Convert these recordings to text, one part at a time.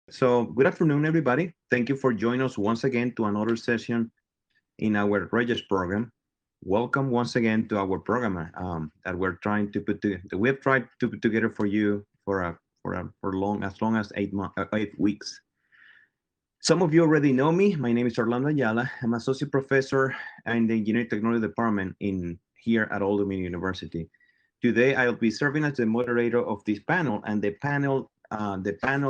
So, good afternoon, everybody. Thank you for joining us once again to another session in our REYES program. Welcome once again to our program that we're trying to that we have tried to put together for you for long as 8 months, 8 weeks. Some of you already know me. My name is Orlando Ayala. I'm associate professor in the engineering technology department in here at Old Dominion University. Today, I'll be serving as the moderator of this panel, and the panel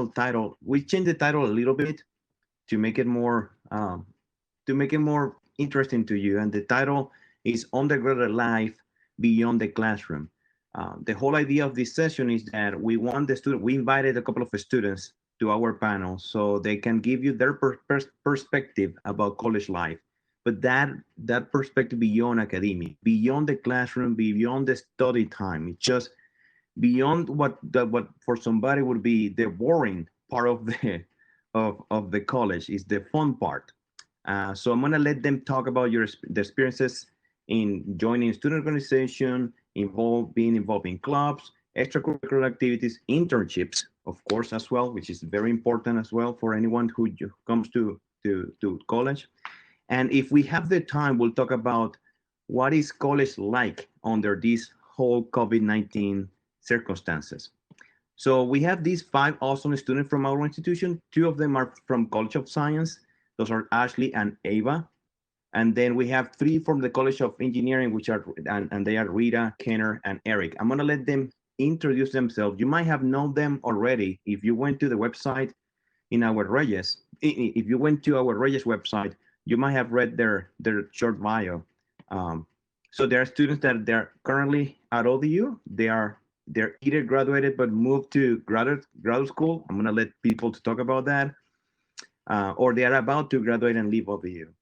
title. We changed the title a little bit to make it more interesting to you. And the title is Undergraduate Life Beyond the Classroom. The whole idea of this session is that we invited a couple of students to our panel so they can give you their perspective about college life. But that perspective beyond academia, beyond the classroom, beyond the study time. It's just beyond what for somebody would be the boring part of the college is the fun part. So I'm gonna let them talk about the experiences in joining student organization, being involved in clubs, extracurricular activities, internships, of course, as well, which is very important as well for anyone who comes to college. And if we have the time, we'll talk about what is college like under these whole COVID-19 circumstances. So we have these five awesome students from our institution. Two of them are from College of Science. Those are Ashley and Ava. And then we have three from the College of Engineering, and they are Rita, Kenner, and Eric. I'm gonna let them introduce themselves. You might have known them already if you went to the website in our REYES. If you went to our REYES website, you might have read their short bio. So there are students that they're currently at ODU. They're either graduated but moved to graduate school. I'm gonna let people to talk about that, or they are about to graduate and leave ODU.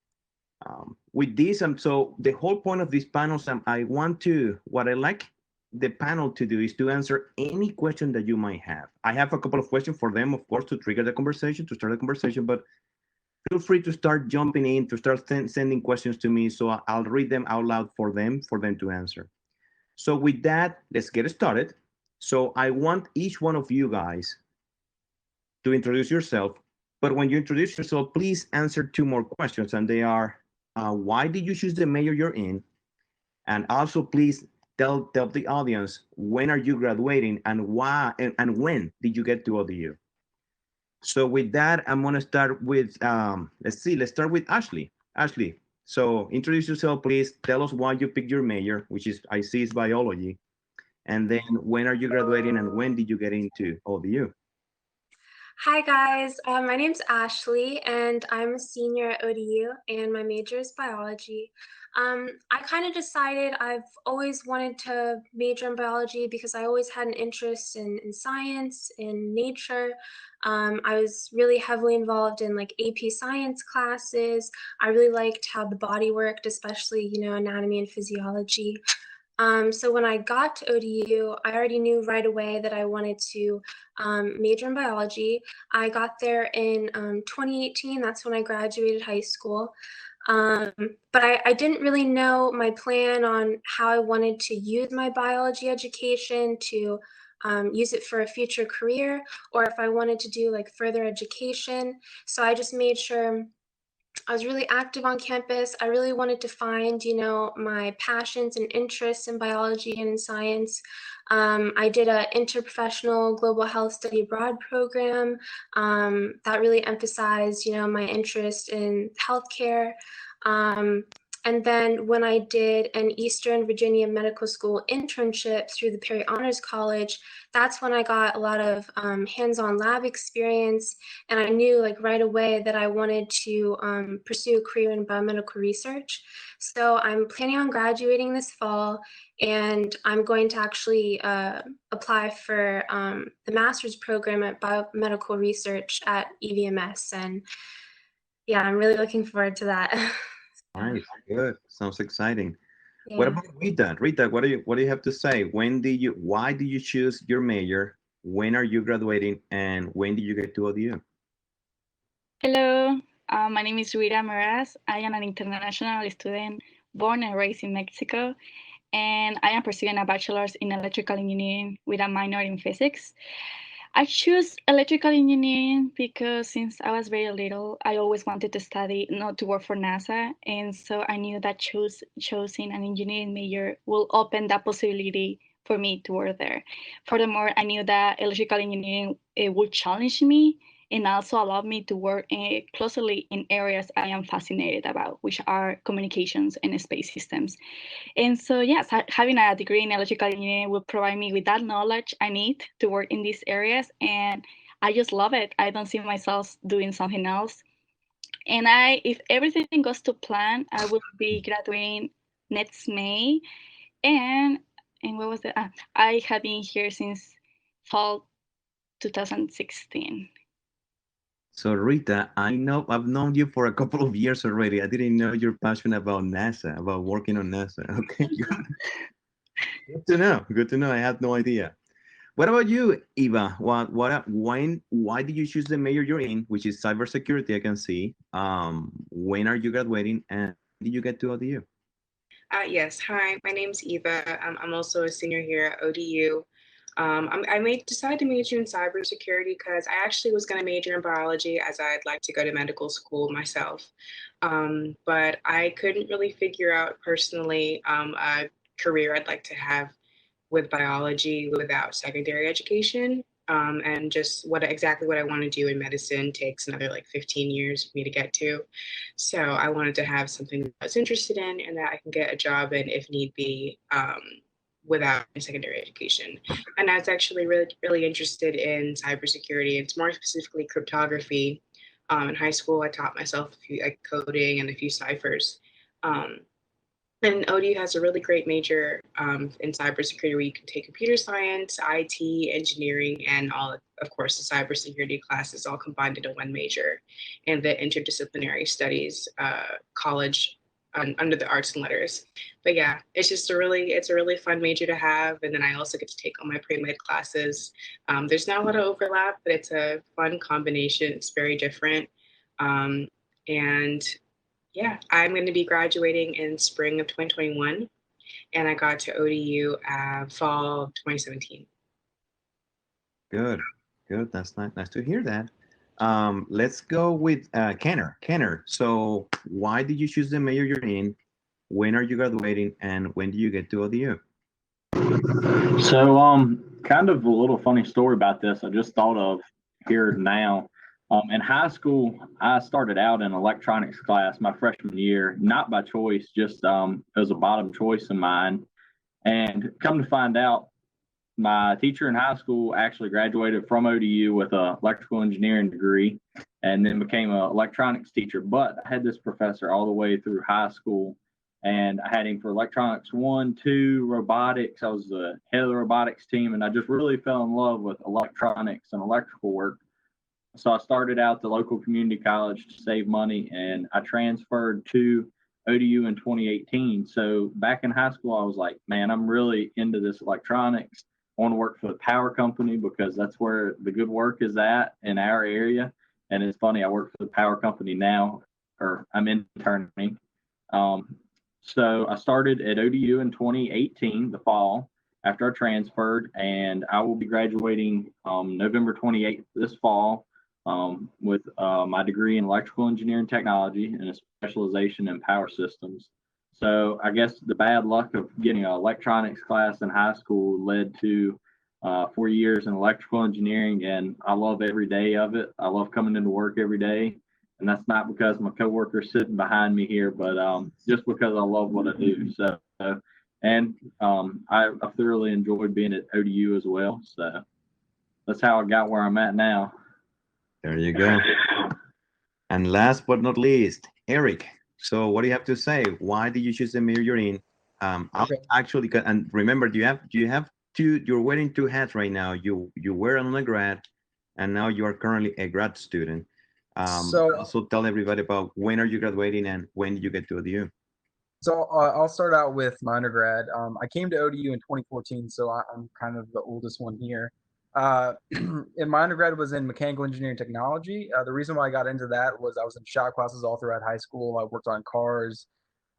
With this, so the whole point of these panels, what I like the panel to do is to answer any question that you might have. I have a couple of questions for them, of course, to trigger the conversation, to start the conversation, but feel free to start jumping in, to start sending questions to me, so I'll read them out loud for them to answer. So with that, let's get started. So I want each one of you guys to introduce yourself, but when you introduce yourself, please answer two more questions, and they are, why did you choose the major you're in? And also, please tell the audience, when are you graduating, and why, and when did you get to ODU? So with that, I'm gonna start with, let's start with Ashley. Ashley, so introduce yourself, please. Tell us why you picked your major, which is, I see, is biology. And then when are you graduating, and when did you get into ODU? Hi guys, my name's Ashley and I'm a senior at ODU and my major is biology. I kind of decided I've always wanted to major in biology because I always had an interest in science, in nature. I was really heavily involved in like AP science classes. I really liked how the body worked, especially, anatomy and physiology. So when I got to ODU, I already knew right away that I wanted to major in biology. I got there in 2018. That's when I graduated high school. Um, but I didn't really know my plan on how I wanted to use my biology education to use it for a future career, or if I wanted to do like further education. So I just made sure I was really active on campus. I really wanted to find, my passions and interests in biology and in science. I did an interprofessional global health study abroad program that really emphasized, my interest in healthcare. Um, and then when I did an Eastern Virginia Medical School internship through the Perry Honors College, that's when I got a lot of hands-on lab experience. And I knew like right away that I wanted to pursue a career in biomedical research. So I'm planning on graduating this fall, and I'm going to actually apply for the master's program at biomedical research at EVMS. And yeah, I'm really looking forward to that. Nice, good. Sounds exciting. What Yeah. about Rita? Rita, what do you have to say? Why did you choose your major? When are you graduating, and when did you get to ODU? Hello, my name is Rita Meraz. I am an international student born and raised in Mexico, and I am pursuing a bachelor's in electrical engineering with a minor in physics. I choose electrical engineering because since I was very little, I always wanted to study, not to work for NASA. And so I knew that choosing an engineering major will open that possibility for me to work there. Furthermore, I knew that electrical engineering would challenge me and also allow me to work closely in areas I am fascinated about, which are communications and space systems. And so, yes, having a degree in electrical engineering will provide me with that knowledge I need to work in these areas. And I just love it. I don't see myself doing something else. And if everything goes to plan, I will be graduating next May. And what was it? I have been here since fall 2016. So Rita, I've known you for a couple of years already. I didn't know you're passionate about NASA, about working on NASA. Okay, good to know. Good to know. I had no idea. What about you, Eva? Why did you choose the major you're in, which is cybersecurity? I can see. When are you graduating, and did you get to ODU? Yes, hi, my name's Eva. I'm also a senior here at ODU. Decided to major in cybersecurity because I actually was going to major in biology as I'd like to go to medical school myself. But I couldn't really figure out personally a career I'd like to have with biology without secondary education. And just exactly what I want to do in medicine takes another like 15 years for me to get to. So I wanted to have something that I was interested in and that I can get a job in if need be, without secondary education. And I was actually really, really interested in cybersecurity. It's more specifically cryptography. In high school, I taught myself a few like coding and a few ciphers. Um, and ODU has a really great major in cybersecurity where you can take computer science, IT, engineering, and all, of course, the cybersecurity classes all combined into one major. And the interdisciplinary studies college under the arts and letters. But yeah, it's a really fun major to have. And then I also get to take all my pre-med classes. There's not a lot of overlap, but it's a fun combination. It's very different. And yeah, I'm going to be graduating in spring of 2021, and I got to ODU fall of 2017. Good, good. That's nice to hear that. Let's go with Kenner. Kenner, so why did you choose the major you're in? When are you graduating, and when do you get to ODU? So, kind of a little funny story about this. I just thought of here now. In high school, I started out in electronics class my freshman year, not by choice, just it was a bottom choice of mine. And come to find out, my teacher in high school actually graduated from ODU with an electrical engineering degree and then became an electronics teacher. But I had this professor all the way through high school, and I had him for electronics 1, 2, robotics. I was the head of the robotics team, and I just really fell in love with electronics and electrical work. So I started out the local community college to save money, and I transferred to ODU in 2018. So back in high school, I was like, man, I'm really into this electronics. I want to work for the power company because that's where the good work is at in our area. And it's funny, I work for the power company now, or I'm interning. So I started at ODU in 2018, the fall, after I transferred, and I will be graduating November 28th this fall with my degree in electrical engineering technology and a specialization in power systems. So I guess the bad luck of getting an electronics class in high school led to 4 years in electrical engineering, and I love every day of it. I love coming into work every day, and that's not because my coworker's sitting behind me here, but just because I love what I do. And I thoroughly enjoyed being at ODU as well. So that's how I got where I'm at now. There you go. And last but not least, Eric. So what do you have to say? Why did you choose the major you're in? Okay. Actually, and remember, you're wearing two hats right now. You were an undergrad, and now you are currently a grad student. So also tell everybody about when are you graduating and when did you get to ODU? So I'll start out with my undergrad. I came to ODU in 2014, so I'm kind of the oldest one here. And my undergrad was in mechanical engineering technology. The reason why I got into that was I was in shop classes all throughout high school. I worked on cars.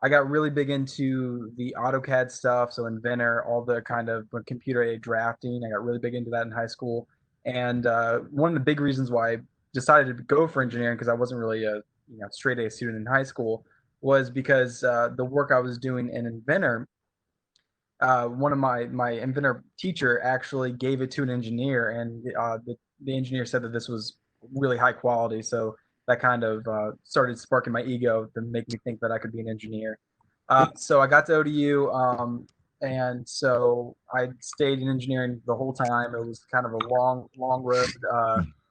I got really big into the AutoCAD stuff, so Inventor, all the kind of computer-aided drafting. I got really big into that in high school. And one of the big reasons why I decided to go for engineering, because I wasn't really a straight A student in high school, was because the work I was doing in Inventor, one of my Inventor teacher actually gave it to an engineer, and the engineer said that this was really high quality. So that kind of started sparking my ego to make me think that I could be an engineer. So I got to ODU, and so I stayed in engineering the whole time. It was kind of a long road.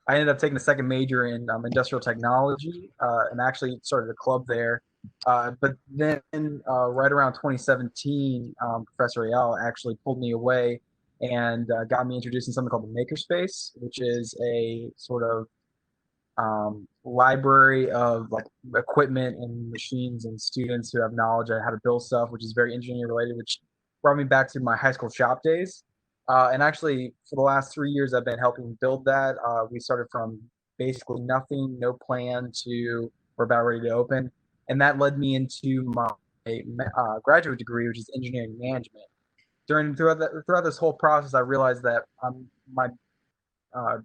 I ended up taking a second major in industrial technology, and actually started a club there. But then right around 2017, Professor Ayala actually pulled me away and got me introduced in something called the Makerspace, which is a sort of library of like equipment and machines and students who have knowledge on how to build stuff, which is very engineering related, which brought me back to my high school shop days. And actually, for the last 3 years, I've been helping build that. We started from basically nothing, no plan, to we're about ready to open. And that led me into my graduate degree, which is engineering management. Throughout this whole process, I realized that my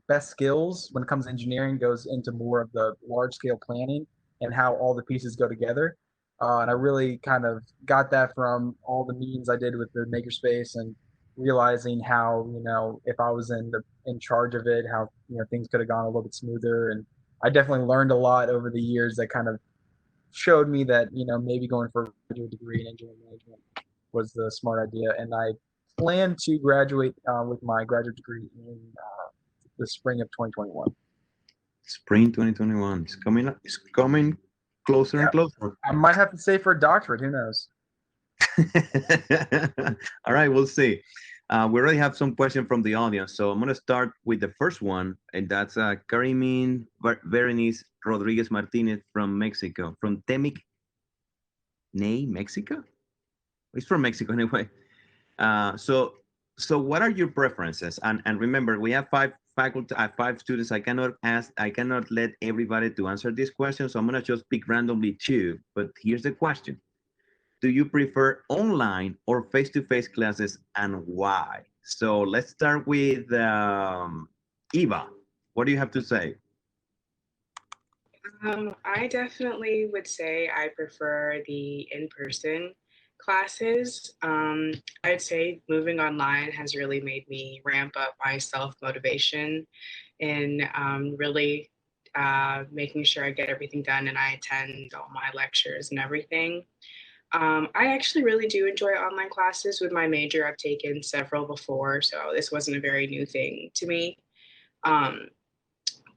best skills when it comes to engineering goes into more of the large scale planning and how all the pieces go together. And I really kind of got that from all the meetings I did with the makerspace and realizing how, if I was in charge of it, how, things could have gone a little bit smoother. And I definitely learned a lot over the years that kind of showed me that, maybe going for a graduate degree in engineering management was the smart idea. And I plan to graduate with my graduate degree in the spring of 2021. Spring 2021. It's coming closer and closer. I might have to say for a doctorate. Who knows? All right, we'll see. We already have some questions from the audience, so I'm going to start with the first one, and that's Karimin Berenice Rodriguez Martinez from Mexico, from Temic, Mexico? It's from Mexico anyway. So what are your preferences? And remember, we have five students. I cannot let everybody to answer this question, so I'm gonna just pick randomly two. But here's the question: do you prefer online or face-to-face classes, and why? So let's start with Eva. What do you have to say? I definitely would say I prefer the in-person classes. I'd say moving online has really made me ramp up my self-motivation and really making sure I get everything done and I attend all my lectures and everything. I actually really do enjoy online classes. With my major, I've taken several before, so this wasn't a very new thing to me.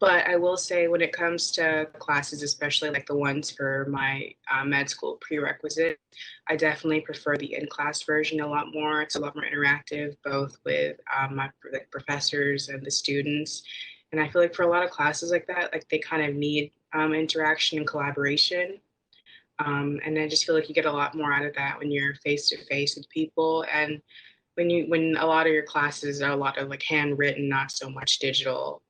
But I will say when it comes to classes, especially like the ones for my med school prerequisite, I definitely prefer the in-class version a lot more. It's a lot more interactive, both with my professors and the students. And I feel like for a lot of classes like that, like they kind of need interaction and collaboration. And I just feel like you get a lot more out of that when you're face-to-face with people. And when a lot of your classes are a lot of like handwritten, not so much digital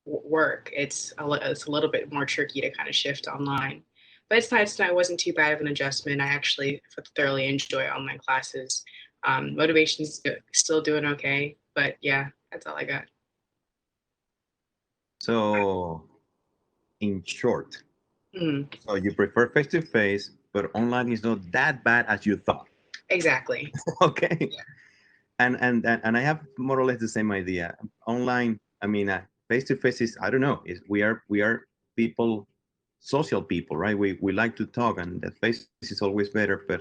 work, it's a little bit more tricky to kind of shift online. But it's nice. It wasn't too bad of an adjustment. I actually thoroughly enjoy online classes. Motivation's still doing okay, but yeah, that's all I got. So, in short, so you prefer face-to-face, but online is not that bad as you thought. Exactly. Okay. Yeah. And I have more or less the same idea. Online, I mean, face-to-face is, I don't know, we are people, social people, right? We like to talk, and the face is always better, but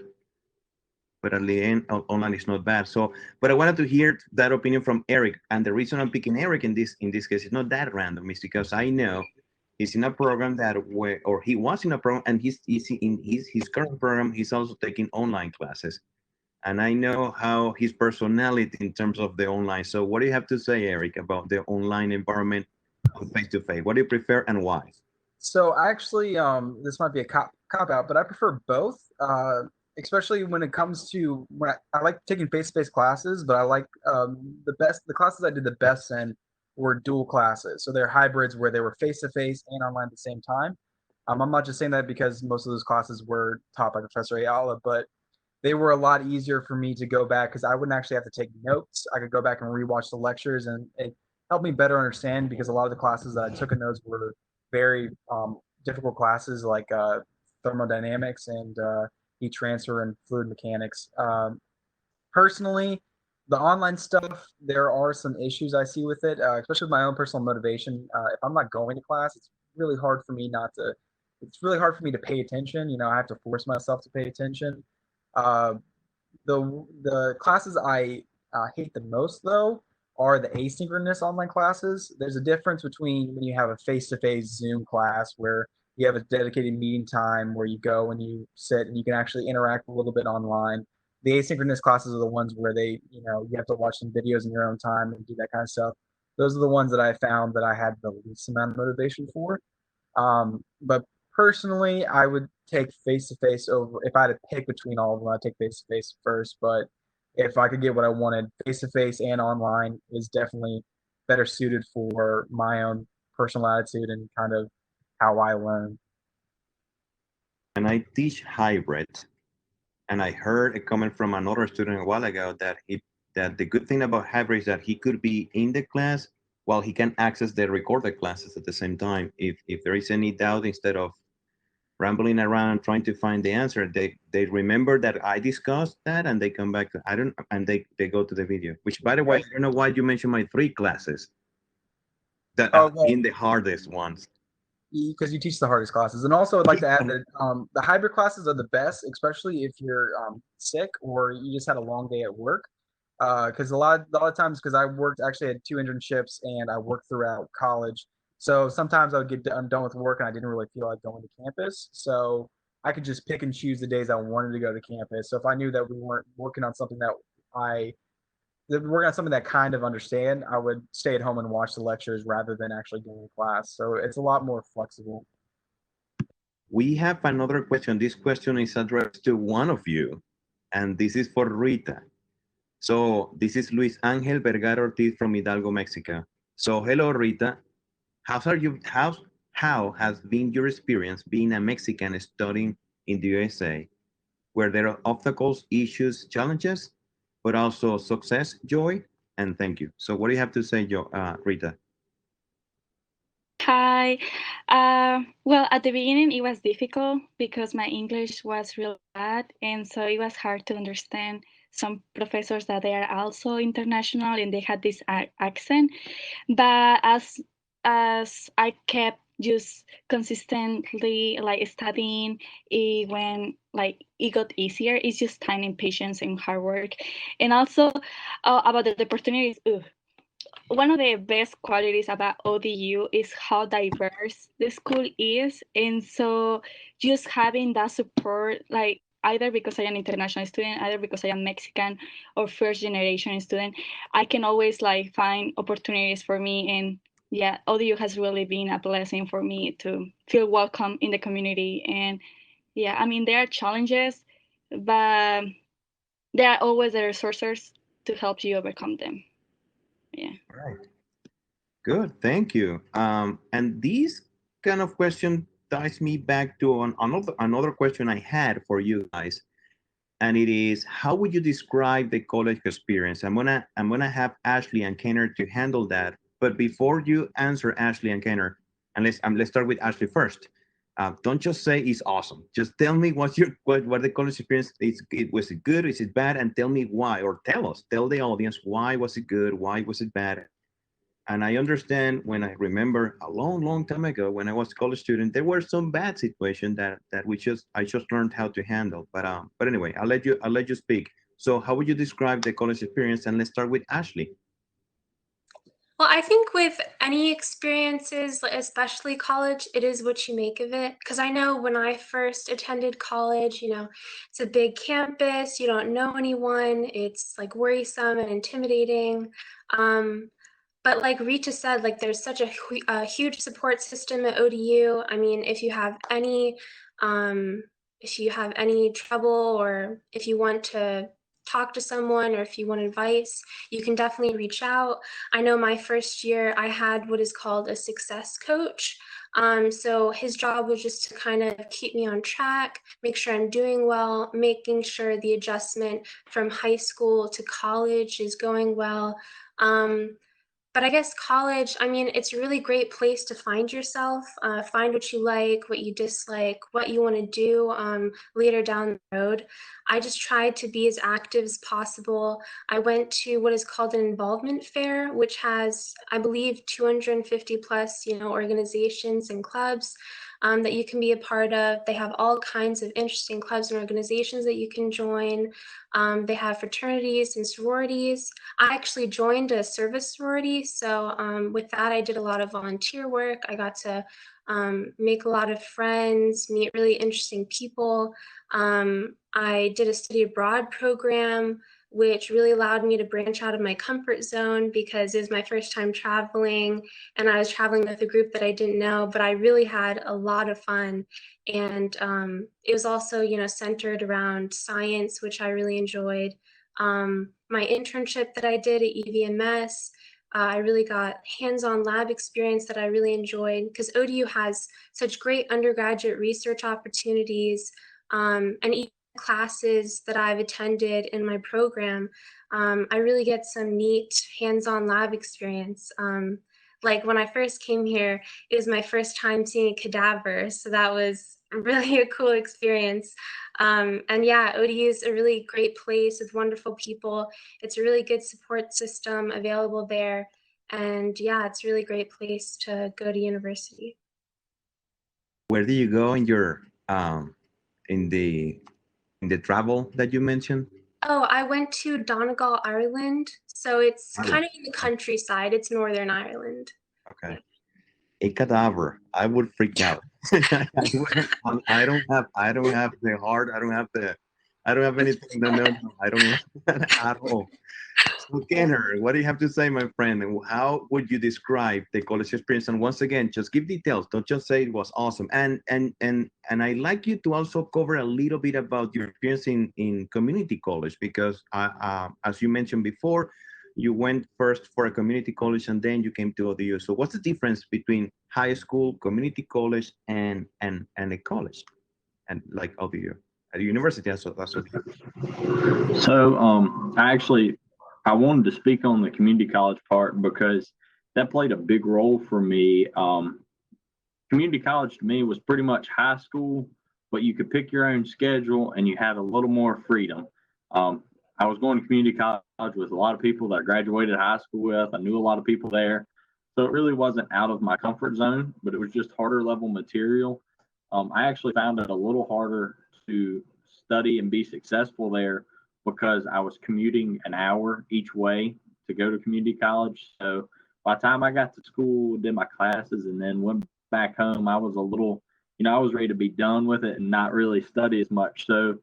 at the end, online is not bad. So, but I wanted to hear that opinion from Eric, and the reason I'm picking Eric in this case is not that random. It's because I know he's in a program he was in a program, and he's in his current program. He's also taking online classes, and I know how his personality in terms of the online. So, what do you have to say, Eric, about the online environment of face-to-face? What do you prefer, and why? So actually, this might be a cop out, but I prefer both. Especially when it comes to when I like taking face-to-face classes, but I like the classes I did the best in were dual classes. So they're hybrids where they were face-to-face and online at the same time. I'm not just saying that because most of those classes were taught by Professor Ayala, but they were a lot easier for me to go back because I wouldn't actually have to take notes. I could go back and rewatch the lectures, and helped me better understand, because a lot of the classes that I took in those were very difficult classes, like thermodynamics and heat transfer and fluid mechanics. Personally, the online stuff, there are some issues I see with it, especially with my own personal motivation. If I'm not going to class, it's really hard for me not to. It's really hard for me to pay attention. You know, I have to force myself to pay attention. Uh, the classes I hate the most, though, are the asynchronous online classes. There's a difference between when you have a face-to-face Zoom class where you have a dedicated meeting time where you go and you sit and you can actually interact a little bit online. The asynchronous classes are the ones where you have to watch some videos in your own time and do that kind of stuff. Those are the ones that I found that I had the least amount of motivation for. But personally, I would take face to face over. If I had to pick between all of them, I'd take face to face first. But if I could get what I wanted, face to face and online is definitely better suited for my own personal attitude and kind of how I learn. And I teach hybrid. And I heard a comment from another student a while ago that the good thing about hybrid is that he could be in the class while he can access the recorded classes at the same time. If there is any doubt, instead of rambling around trying to find the answer, they remember that I discussed that and they come back to they go to the video. Which, by the way, I don't know why you mentioned my 3 classes that are in the hardest ones. Because you teach the hardest classes. And also I'd like to add that the hybrid classes are the best, especially if you're sick or you just had a long day at work. Because a lot of times, because I actually had 2 internships and I worked throughout college. So sometimes I would I'm done with work and I didn't really feel like going to campus. So I could just pick and choose the days I wanted to go to campus. So if I knew that we weren't working on something that kind of understand, I would stay at home and watch the lectures rather than actually going to class. So it's a lot more flexible. We have another question. This question is addressed to one of you, and this is for Rita. So this is Luis Angel Vergara Ortiz from Hidalgo, Mexico. So hello, Rita. How has been your experience being a Mexican studying in the USA, where there are obstacles, issues, challenges, but also success, joy, and thank you. So what do you have to say, Rita? Hi. Well, at the beginning, it was difficult because my English was real bad, and so it was hard to understand some professors that they are also international and they had this accent. But as I kept just consistently like studying, it got easier. It's just time and patience and hard work, and also about the opportunities. One of the best qualities about ODU is how diverse the school is. And so just having that support, like either because I am an international student, either because I am Mexican or first generation student, I can always like find opportunities for me. And yeah, ODU has really been a blessing for me to feel welcome in the community. And yeah, I mean, there are challenges, but there are always the resources to help you overcome them. Yeah. Right. Good. Thank you. And this kind of question ties me back to another question I had for you guys, and it is, how would you describe the college experience? I'm gonna have Ashley and Kenner to handle that. But before you answer, Ashley and Kenner, and let's start with Ashley first. Don't just say it's awesome. Just tell me what the college experience is. Was it good? Is it bad? And tell me why, or tell the audience why was it good? Why was it bad? And I understand, when I remember a long time ago when I was a college student, there were some bad situations that I just learned how to handle. But anyway, I'll let you speak. So how would you describe the college experience? And let's start with Ashley. Well, I think with any experiences, especially college, it is what you make of it. Because I know when I first attended college, it's a big campus, you don't know anyone, it's like worrisome and intimidating. But like Rita said, like there's such a huge support system at ODU. I mean, if you have any trouble, or if you want to talk to someone, or if you want advice, you can definitely reach out. I know my first year I had what is called a success coach. So his job was just to kind of keep me on track, make sure I'm doing well, making sure the adjustment from high school to college is going well. But I guess college, I mean, it's a really great place to find yourself, find what you like, what you dislike, what you want to do later down the road. I just tried to be as active as possible. I went to what is called an involvement fair, which has, I believe, 250 plus, organizations and clubs that you can be a part of. They have all kinds of interesting clubs and organizations that you can join. They have fraternities and sororities. I actually joined a service sorority. So with that, I did a lot of volunteer work. I got to make a lot of friends, meet really interesting people. I did a study abroad program, which really allowed me to branch out of my comfort zone because it was my first time traveling and I was traveling with a group that I didn't know, but I really had a lot of fun. And it was also, centered around science, which I really enjoyed. My internship that I did at EVMS, I really got hands-on lab experience that I really enjoyed because ODU has such great undergraduate research opportunities and even classes that I've attended in my program. I really get some neat hands-on lab experience. Like when I first came here, it was my first time seeing a cadaver, so that was really a cool experience. And yeah, ODU is a really great place with wonderful people. It's a really good support system available there. And yeah, it's a really great place to go to university. Where do you go in your in the travel that you mentioned? Oh, I went to Donegal, Ireland. So it's kind of in the countryside. It's Northern Ireland. Okay. A cadaver, I would freak out. I don't have the heart. I don't have anything. No, I don't like that at all. So Kenner, what do you have to say, my friend? And how would you describe the college experience? And once again, just give details. Don't just say it was awesome. And I'd like you to also cover a little bit about your experience in community college, because as you mentioned before, you went first for a community college and then you came to ODU. So what's the difference between high school, community college, and a college, and like ODU, at a university? That's ODU. So I wanted to speak on the community college part because that played a big role for me. Community college to me was pretty much high school, but you could pick your own schedule and you had a little more freedom. I was going to community college with a lot of people that I graduated high school with. I knew a lot of people there. So it really wasn't out of my comfort zone, but it was just harder level material. I actually found it a little harder to study and be successful there because I was commuting an hour each way to go to community college. So by the time I got to school, did my classes, and then went back home, I was a little, I was ready to be done with it and not really study as much. So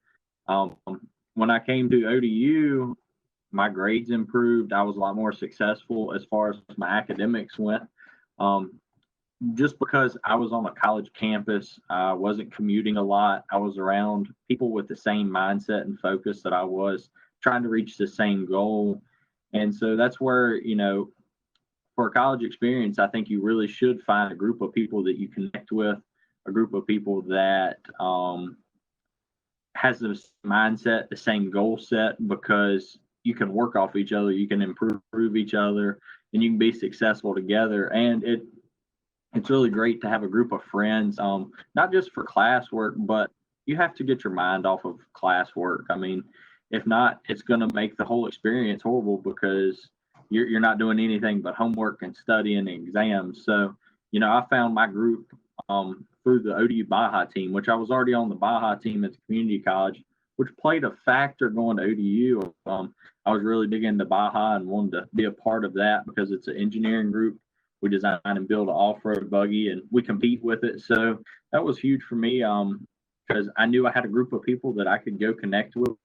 when I came to ODU, my grades improved. I was a lot more successful as far as my academics went. Just because I was on a college campus, I wasn't commuting a lot. I was around people with the same mindset and focus that I was, trying to reach the same goal. And so that's where, for a college experience, I think you really should find a group of people that you connect with, a group of people that has the mindset, the same goal set, because you can work off each other, you can improve each other, and you can be successful together. And it's really great to have a group of friends, not just for classwork, but you have to get your mind off of classwork. I mean, if not, it's going to make the whole experience horrible because you're not doing anything but homework and studying and exams. So, I found my group through the Odu Baja Team, which I was already on the Baja Team at the community college, which played a factor going to ODU. I was really big into Baja and wanted to be a part of that because it's an engineering group. We design and build an off-road buggy, and we compete with it. So that was huge for me because I knew I had a group of people that I could go connect with.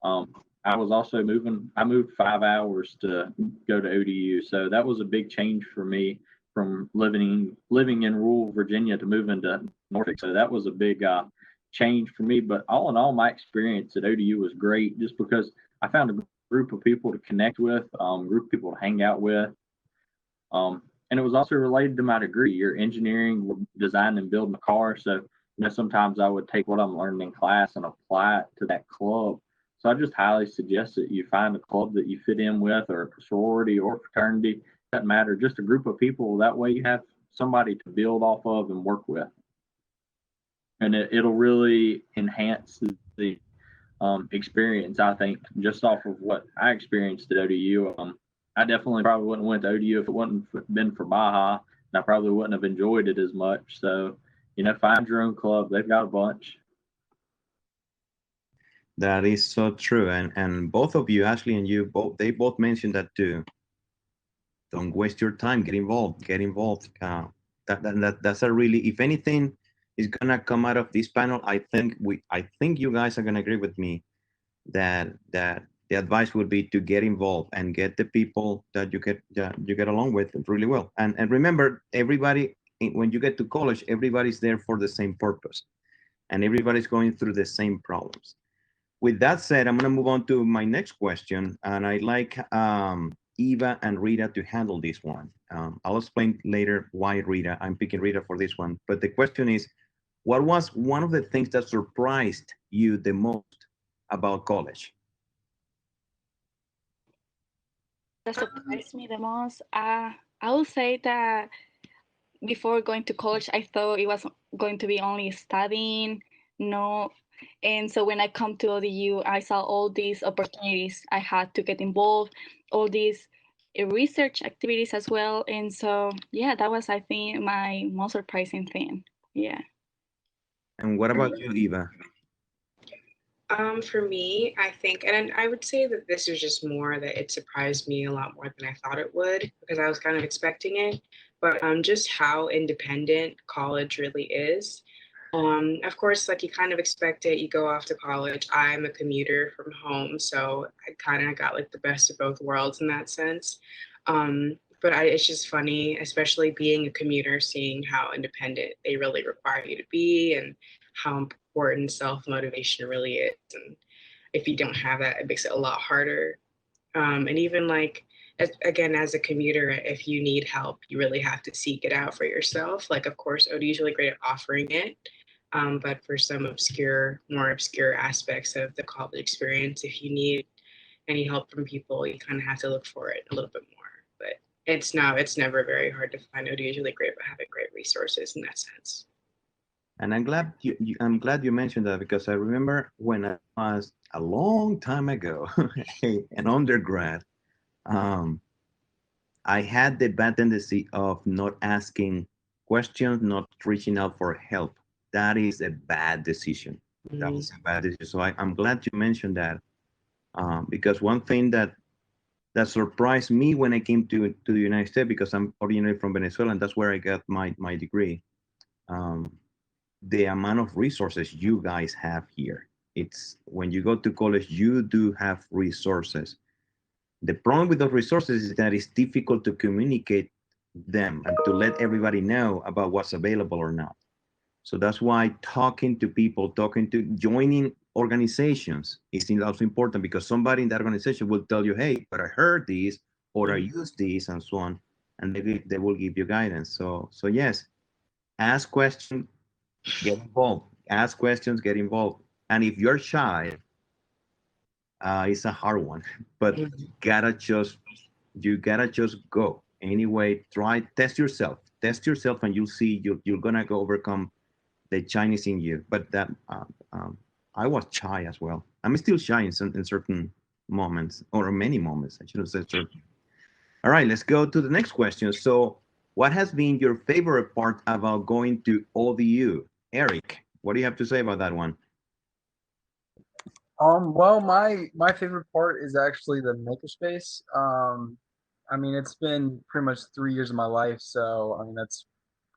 I was also I moved 5 hours to go to ODU. So that was a big change for me from living in rural Virginia to moving to Norfolk. So that was a big change for me. But all in all, my experience at ODU was great just because I found a group of people to connect with, a group of people to hang out with. And it was also related to my degree. You're engineering, designing and building a car. So, sometimes I would take what I'm learning in class and apply it to that club. So I just highly suggest that you find a club that you fit in with, or a sorority or fraternity, doesn't matter, just a group of people. That way you have somebody to build off of and work with. And it'll really enhance the experience, I think, just off of what I experienced at ODU. I definitely probably wouldn't have went to ODU if it wouldn't been for Baja, and I probably wouldn't have enjoyed it as much. So, find your own club. They've got a bunch. That is so true. And both of you, Ashley and you, they both mentioned that too. Don't waste your time. Get involved. Get involved. That's a really, if anything is gonna come out of this panel, I think you guys are gonna agree with me that the advice would be to get involved and get the people that you get along with really well. And remember, everybody, when you get to college, everybody's there for the same purpose, and everybody's going through the same problems. With that said, I'm gonna move on to my next question, and I'd like Eva and Rita to handle this one. I'll explain later why I'm picking Rita for this one. But the question is, what was one of the things that surprised you the most about college? That surprised me the most. I would say that before going to college, I thought it was going to be only studying, no. And so when I come to ODU, I saw all these opportunities I had to get involved, all these research activities as well. And so, yeah, that was, I think, my most surprising thing. Yeah. And what about you, Eva? For me, I think, and I would say that this is just more that it surprised me a lot more than I thought it would, because I was kind of expecting it, but just how independent college really is. Of course, like you kind of expect it, you go off to college. I'm a commuter from home, so I kind of got like the best of both worlds in that sense. But it's just funny, especially being a commuter, seeing how independent they really require you to be and how important self-motivation really is. And if you don't have that, it makes it a lot harder. And even like, again, as a commuter, if you need help, you really have to seek it out for yourself. Like, of course, ODU is really great at offering it. But for some more obscure aspects of the college experience, if you need any help from people, you kind of have to look for it a little bit more. But it's never very hard to find. ODU is really great about having great resources in that sense. And I'm glad you mentioned that, because I remember when I was a long time ago, an undergrad, I had the bad tendency of not asking questions, not reaching out for help. That is a bad decision. That was a bad decision. So I'm glad you mentioned that, because one thing that surprised me when I came to the United States, because I'm originally from Venezuela, and that's where I got my degree. The amount of resources you guys have here. It's when you go to college, you do have resources. The problem with those resources is that it's difficult to communicate them and to let everybody know about what's available or not. So that's why talking to people, joining organizations is also important, because somebody in that organization will tell you, hey, but I heard this, or I used this, and so on, and they will give you guidance. So yes, ask questions, get involved. Ask questions, get involved. And if you're shy, it's a hard one, but you gotta just go anyway. Test yourself, and you'll see you're gonna go overcome the shyness in you. But that I was shy as well. I'm still shy in certain moments, or many moments, I should have said certain. All right, let's go to the next question. So what has been your favorite part about going to ODU? Eric, what do you have to say about that one? Well, my favorite part is actually the makerspace. I mean, it's been pretty much 3 years of my life, so I mean that's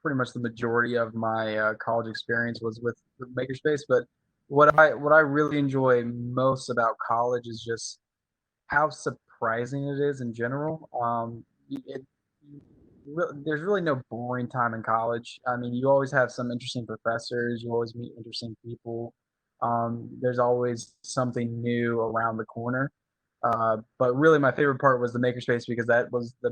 pretty much the majority of my college experience was with the makerspace. But what I really enjoy most about college is just how surprising it is in general. There's really no boring time in college. I mean, you always have some interesting professors. You always meet interesting people. There's always something new around the corner. But really, my favorite part was the makerspace, because that was the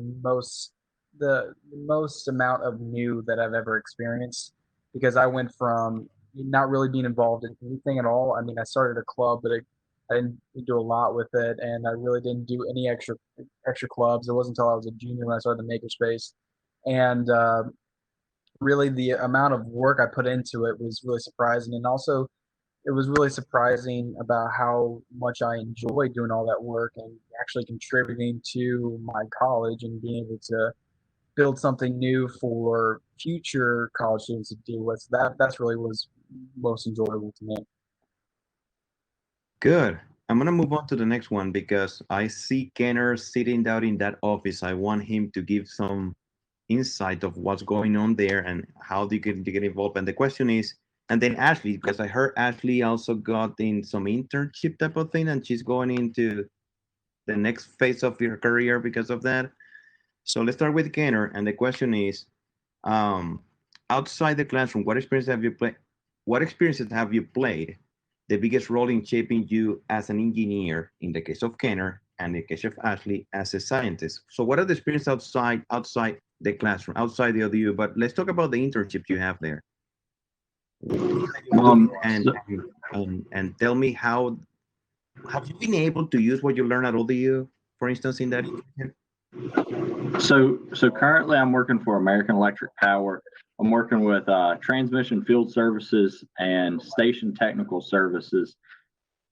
most amount of new that I've ever experienced. Because I went from not really being involved in anything at all. I mean, I started a club, but I didn't do a lot with it, and I really didn't do any extra clubs. It wasn't until I was a junior when I started the Makerspace, and really the amount of work I put into it was really surprising. And also, it was really surprising about how much I enjoyed doing all that work and actually contributing to my college and being able to build something new for future college students to deal with. That's really was most enjoyable to me. Good. I'm gonna move on to the next one because I see Kenner sitting down in that office. I want him to give some insight of what's going on there and how they get involved. And the question is, and then Ashley, because I heard Ashley also got in some internship type of thing, and she's going into the next phase of her career because of that. So let's start with Kenner, and the question is, outside the classroom, what experiences have you played? What experiences have you played the biggest role in shaping you as an engineer in the case of Kenner and in the case of Ashley as a scientist? So what are the experiences outside the classroom, outside the ODU? But let's talk about the internships you have there. And tell me how have you been able to use what you learned at ODU, for instance, in that internship? So currently I'm working for American Electric Power. I'm working with transmission field services and station technical services.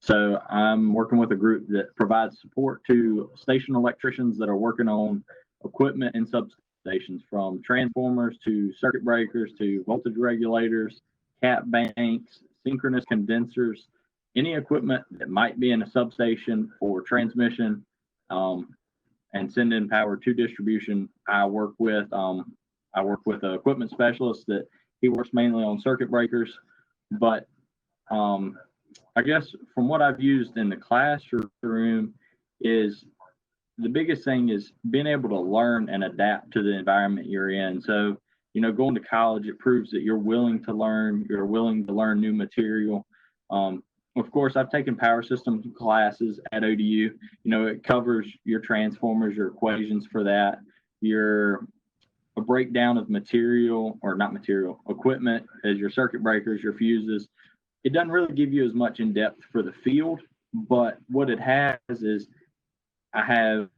So I'm working with a group that provides support to station electricians that are working on equipment in substations, from transformers to circuit breakers to voltage regulators, cap banks, synchronous condensers, any equipment that might be in a substation for transmission and send in power to distribution. I work with an equipment specialist that he works mainly on circuit breakers, but I guess from what I've used in the classroom is the biggest thing is being able to learn and adapt to the environment you're in. So, going to college, it proves that you're willing to learn new material. Of course, I've taken power systems classes at ODU. It covers your transformers, your equations for that, a breakdown of equipment as your circuit breakers, your fuses. It doesn't really give you as much in depth for the field, but what it has is I have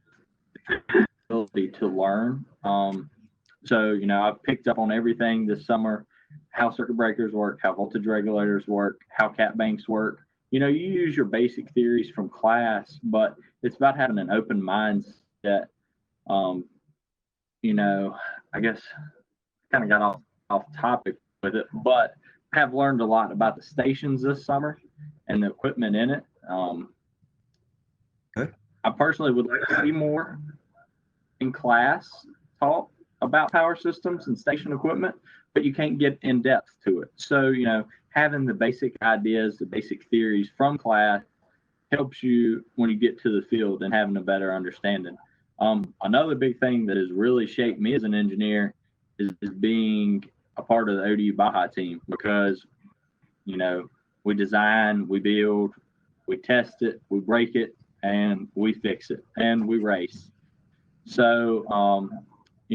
the ability to learn. So, I've picked up on everything this summer, how circuit breakers work, how voltage regulators work, how cap banks work. You use your basic theories from class, but it's about having an open mindset. I guess kind of got off topic with it, but I have learned a lot about the stations this summer and the equipment in it. Good. I personally would like to see more in class taught about power systems and station equipment, but you can't get in depth to it. So, having the basic ideas, the basic theories from class helps you when you get to the field and having a better understanding. Another big thing that has really shaped me as an engineer is being a part of the Odu Baja Team, because, we design, we build, we test it, we break it, and we fix it, and we race. So,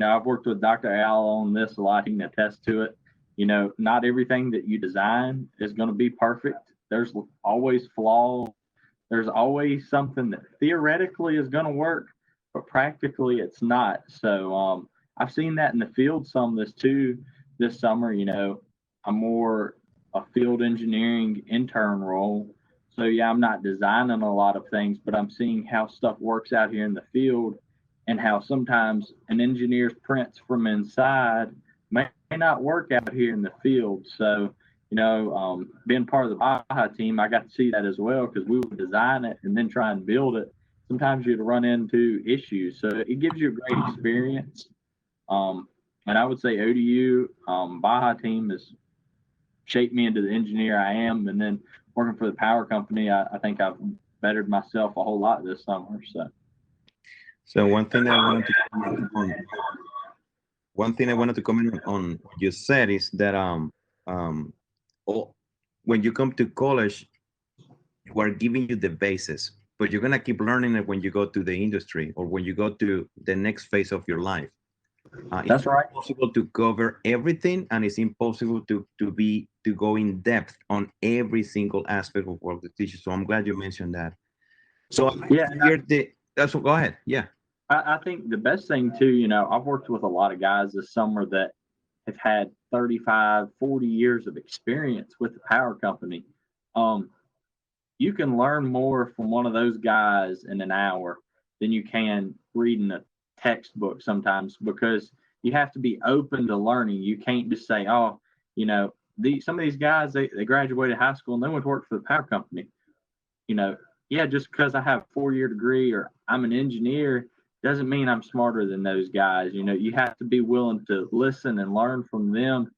I've worked with Dr. Al on this a lot. He can attest to it. Not everything that you design is going to be perfect. There's always flaws. There's always something that theoretically is going to work, but practically it's not. So I've seen that in the field some this summer. I'm more a field engineering intern role. So yeah, I'm not designing a lot of things, but I'm seeing how stuff works out here in the field, and how sometimes an engineer's prints from inside may not work out here in the field. So, being part of the Baja team, I got to see that as well, because we would design it and then try and build it. Sometimes you'd run into issues. So it gives you a great experience. And I would say ODU Baja team has shaped me into the engineer I am. And then working for the power company, I think I've bettered myself a whole lot this summer. So one thing I wanted to comment on what you said is that when you come to college, we are giving you the basis, but you're gonna keep learning it when you go to the industry or when you go to the next phase of your life. That's right. It's impossible to cover everything, and it's impossible to to go in depth on every single aspect of what they teach. So I'm glad you mentioned that. So Yeah, go ahead. Yeah. I think the best thing too, you know, I've worked with a lot of guys this summer that have had 35, 40 years of experience with the power company. You can learn more from one of those guys in an hour than you can reading a textbook sometimes, because you have to be open to learning. You can't just say, oh, you know, some of these guys, they graduated high school and they went to work for the power company. You know, yeah, just because I have a 4-year degree or I'm an engineer doesn't mean I'm smarter than those guys. You know, you have to be willing to listen and learn from them,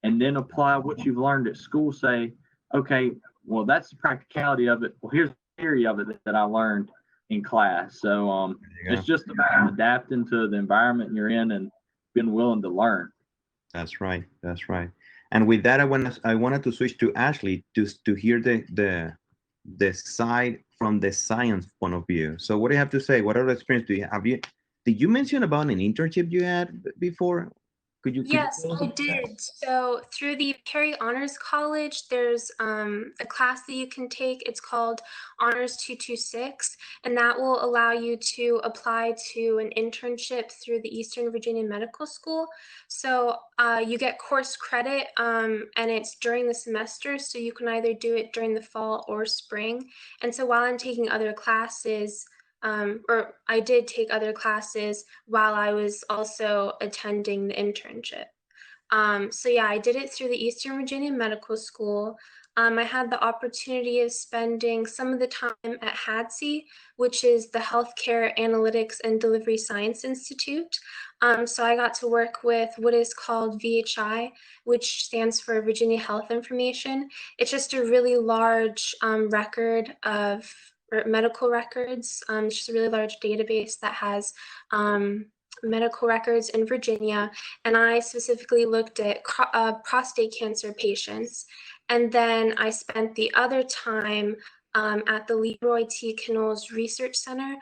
and then apply what you've learned at school. Say, okay, well, that's the practicality of it. Well, here's the theory of it that I learned in class. So it's just about adapting to the environment you're in and being willing to learn. That's right. That's right. And with that, I wanted to switch to Ashley to hear the side from the science point of view. So what do you have to say? What other experience do you have? Did you mention about an internship you had before? Yes, I did. So through the Carey Honors College, there's a class that you can take. It's called Honors 226, and that will allow you to apply to an internship through the Eastern Virginia Medical School. So you get course credit, and it's during the semester, so you can either do it during the fall or spring. And so while I'm taking other classes, or I did take other classes while I was also attending the internship. So yeah, I did it through the Eastern Virginia Medical School. I had the opportunity of spending some of the time at HADSI, which is the Healthcare Analytics and Delivery Science Institute. So I got to work with what is called VHI, which stands for Virginia Health Information. It's just a really large record of medical records. It's just a really large database that has medical records in Virginia, and I specifically looked at prostate cancer patients. And then I spent the other time at the Leroy T. Knowles Research Center,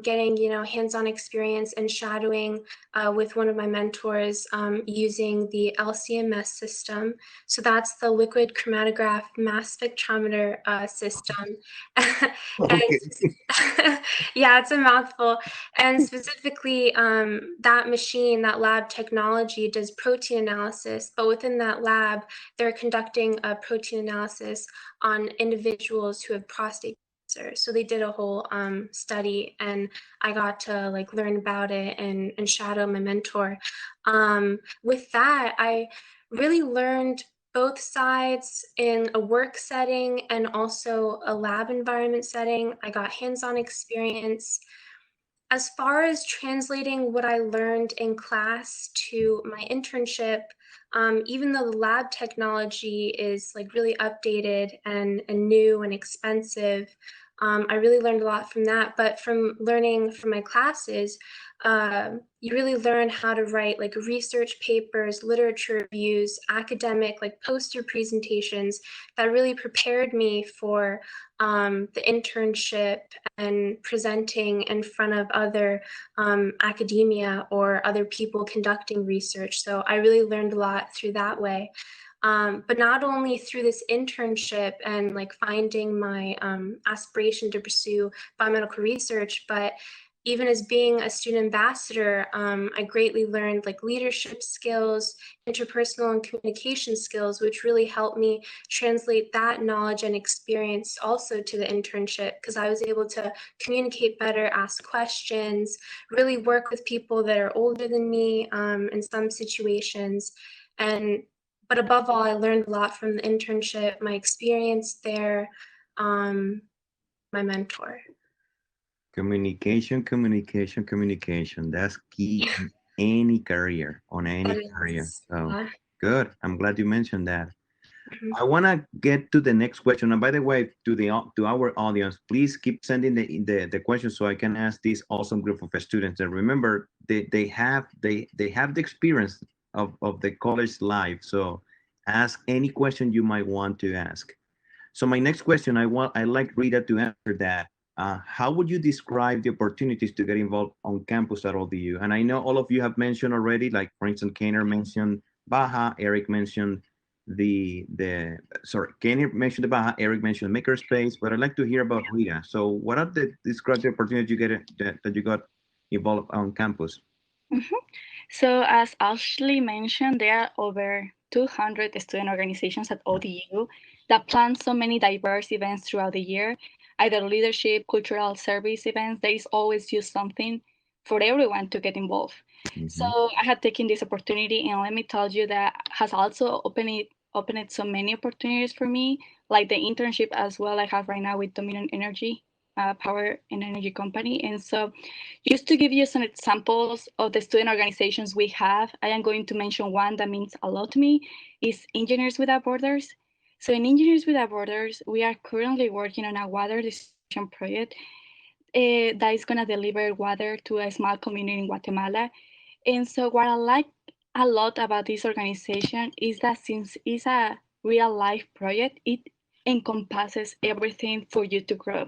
getting hands-on experience and shadowing with one of my mentors using the LCMS system. So that's the liquid chromatograph mass spectrometer system. Yeah, it's a mouthful. And specifically, that machine, that lab technology does protein analysis, but within that lab, they're conducting a protein analysis on individuals who have prostate cancer. So they did a whole study, and I got to learn about it and shadow my mentor. With that, I really learned both sides in a work setting and also a lab environment setting. I got hands-on experience. As far as translating what I learned in class to my internship, even though the lab technology is really updated and new and expensive, I really learned a lot from that. But from learning from my classes, you really learn how to write research papers, literature reviews, academic poster presentations that really prepared me for the internship and presenting in front of other academia or other people conducting research. So I really learned a lot through that way. But not only through this internship and finding my aspiration to pursue biomedical research, but even as being a student ambassador, I greatly learned leadership skills, interpersonal and communication skills, which really helped me translate that knowledge and experience also to the internship, because I was able to communicate better, ask questions, really work with people that are older than me in some situations. But above all, I learned a lot from the internship, my experience there, my mentor. Communication. That's key in any career, on any career. So good. I'm glad you mentioned that. I want to get to the next question. And by the way, to our audience, please keep sending the questions so I can ask this awesome group of students. And remember, they have the experience of the college life. So ask any question you might want to ask. So my next question, I like Rita to answer that. How would you describe the opportunities to get involved on campus at ODU? And I know all of you have mentioned already, like for instance, Kainer mentioned Baja, Eric mentioned sorry, Kenny mentioned about, Eric mentioned makerspace, but I'd like to hear about Rita. So what are describe the opportunities you get that you got involved on campus? So as Ashley mentioned, there are over 200 student organizations at ODU that plan so many diverse events throughout the year, either leadership, cultural service events. There is always just something for everyone to get involved. So I had taken this opportunity, and let me tell you that has also opened so many opportunities for me, like the internship as well I have right now with Dominion Energy, power and energy company. And so just to give you some examples of the student organizations we have, I am going to mention one that means a lot to me, is Engineers Without Borders. So in Engineers Without Borders, we are currently working on a water distribution project that is going to deliver water to a small community in Guatemala. And so what I like a lot about this organization is that since it's a real life project, it encompasses everything for you to grow.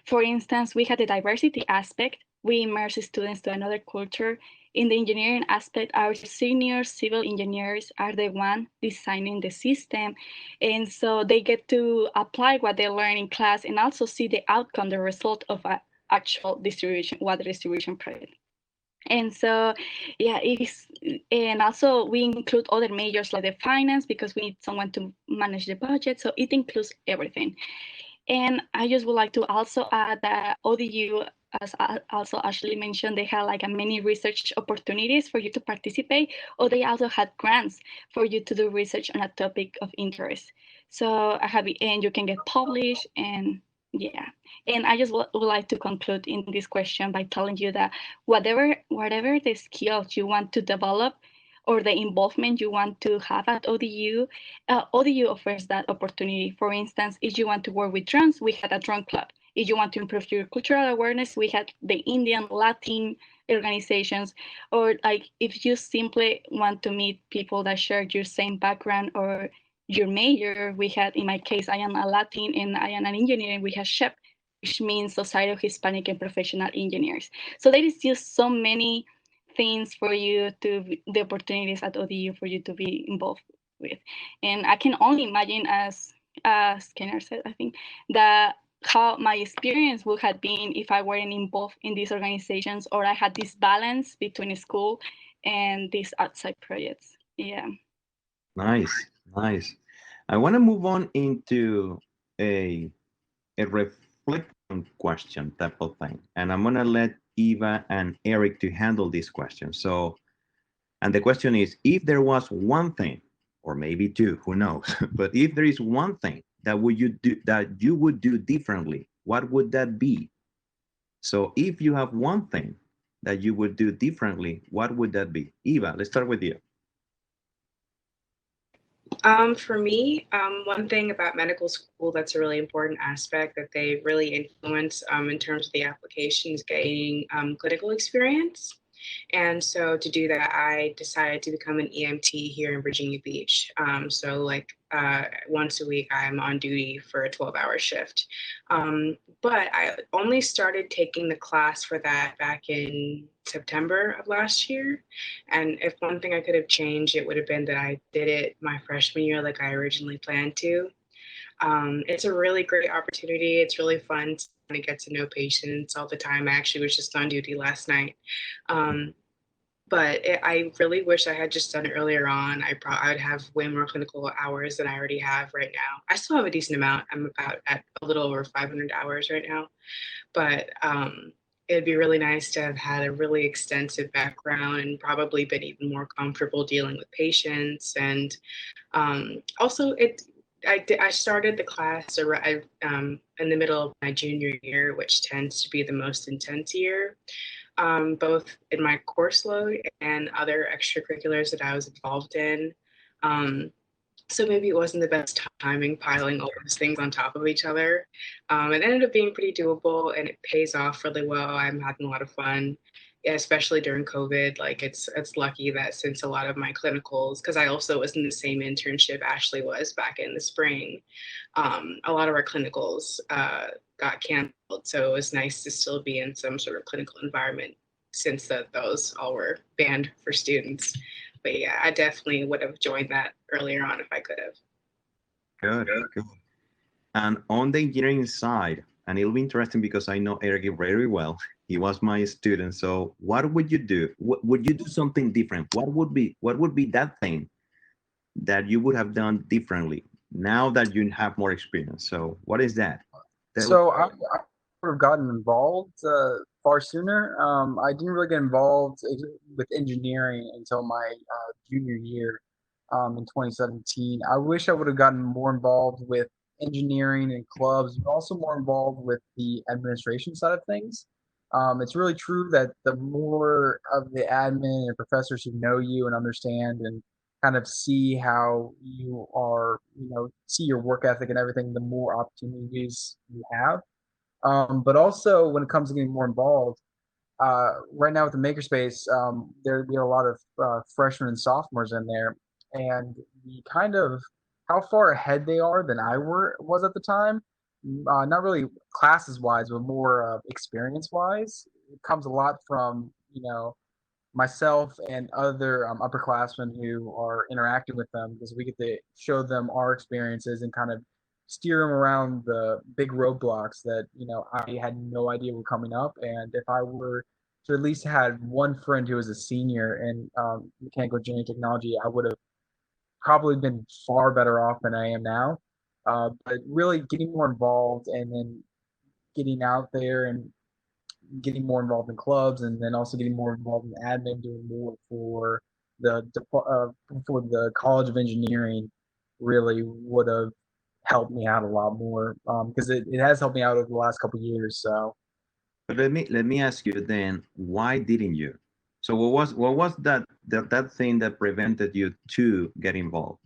For instance, we had the diversity aspect. We immerse students to another culture. In the engineering aspect, our senior civil engineers are the one designing the system. And so they get to apply what they learn in class and also see the outcome, the result of an actual water distribution project. And so, yeah, it is. And also we include other majors like the finance because we need someone to manage the budget. So it includes everything. And I just would like to also add that ODU, as also Ashley mentioned, they had like many research opportunities for you to participate, or they also had grants for you to do research on a topic of interest. So I have, and you can get published, and yeah. And I just would like to conclude in this question by telling you that whatever the skills you want to develop or the involvement you want to have at ODU, ODU offers that opportunity. For instance, if you want to work with drones, we had a drone club. If you want to improve your cultural awareness, we had the Indian, Latin organizations. Or like if you simply want to meet people that share your same background or your major, we had, in my case, I am a Latin and I am an engineer, and we have SHEP, which means Society of Hispanic and Professional Engineers. So there is just so many things for you to, the opportunities at ODU for you to be involved with. And I can only imagine, as Skinner said, I think, that how my experience would have been if I weren't involved in these organizations, or I had this balance between school and these outside projects. Yeah. Nice. I want to move on into a reflection question type of thing, and I'm gonna let Eva and Eric to handle this question. So, and the question is, if there was one thing, or maybe two, who knows? But if there is one thing that you would do differently, what would that be? So, if you have one thing that you would do differently, what would that be? Eva, let's start with you. For me, one thing about medical school that's a really important aspect that they really influence in terms of the application is gaining clinical experience. And so to do that, I decided to become an EMT here in Virginia Beach. So like once a week, I'm on duty for a 12-hour shift. But I only started taking the class for that back in September of last year. And if one thing I could have changed, it would have been that I did it my freshman year like I originally planned to. It's a really great opportunity. It's really fun to get to know patients all the time. I actually was just on duty last night. But I really wish I had just done it earlier on. I would have way more clinical hours than I already have right now. I still have a decent amount. I'm about at a little over 500 hours right now. But it'd be really nice to have had a really extensive background and probably been even more comfortable dealing with patients. And also, I started the class in the middle of my junior year, which tends to be the most intense year, both in my course load and other extracurriculars that I was involved in. So maybe it wasn't the best timing piling all those things on top of each other. It ended up being pretty doable, and it pays off really well. I'm having a lot of fun, especially during COVID. Like it's lucky that since a lot of my clinicals, because I also was in the same internship Ashley was back in the spring, a lot of our clinicals got canceled. So it was nice to still be in some sort of clinical environment since those all were banned for students. But yeah, I definitely would have joined that earlier on if I could have. Good, good. And on the engineering side, and it'll be interesting because I know Eric very well. He was my student. So what would you do? Would you do something different? What would be that thing that you would have done differently now that you have more experience? So what is that? So I would have gotten involved far sooner. I didn't really get involved with engineering until my junior year in 2017. I wish I would have gotten more involved with engineering and clubs, but also more involved with the administration side of things. It's really true that the more of the admin and professors who know you and understand and kind of see how you are, see your work ethic and everything, the more opportunities you have. But also when it comes to getting more involved, right now with the makerspace, there be a lot of freshmen and sophomores in there, and the kind of how far ahead they are than I was at the time. Not really classes wise, but more experience wise. It comes a lot from myself and other upperclassmen who are interacting with them because we get to show them our experiences and kind of steer them around the big roadblocks that I had no idea were coming up. And if I were to at least had one friend who was a senior in mechanical engineering technology, I would have probably been far better off than I am now. But really getting more involved and then getting out there and getting more involved in clubs, and then also getting more involved in admin, doing more for the College of Engineering, really would have helped me out a lot more because it has helped me out over the last couple of years. So, but let me ask you then, why didn't you? So what was that thing that prevented you to get involved?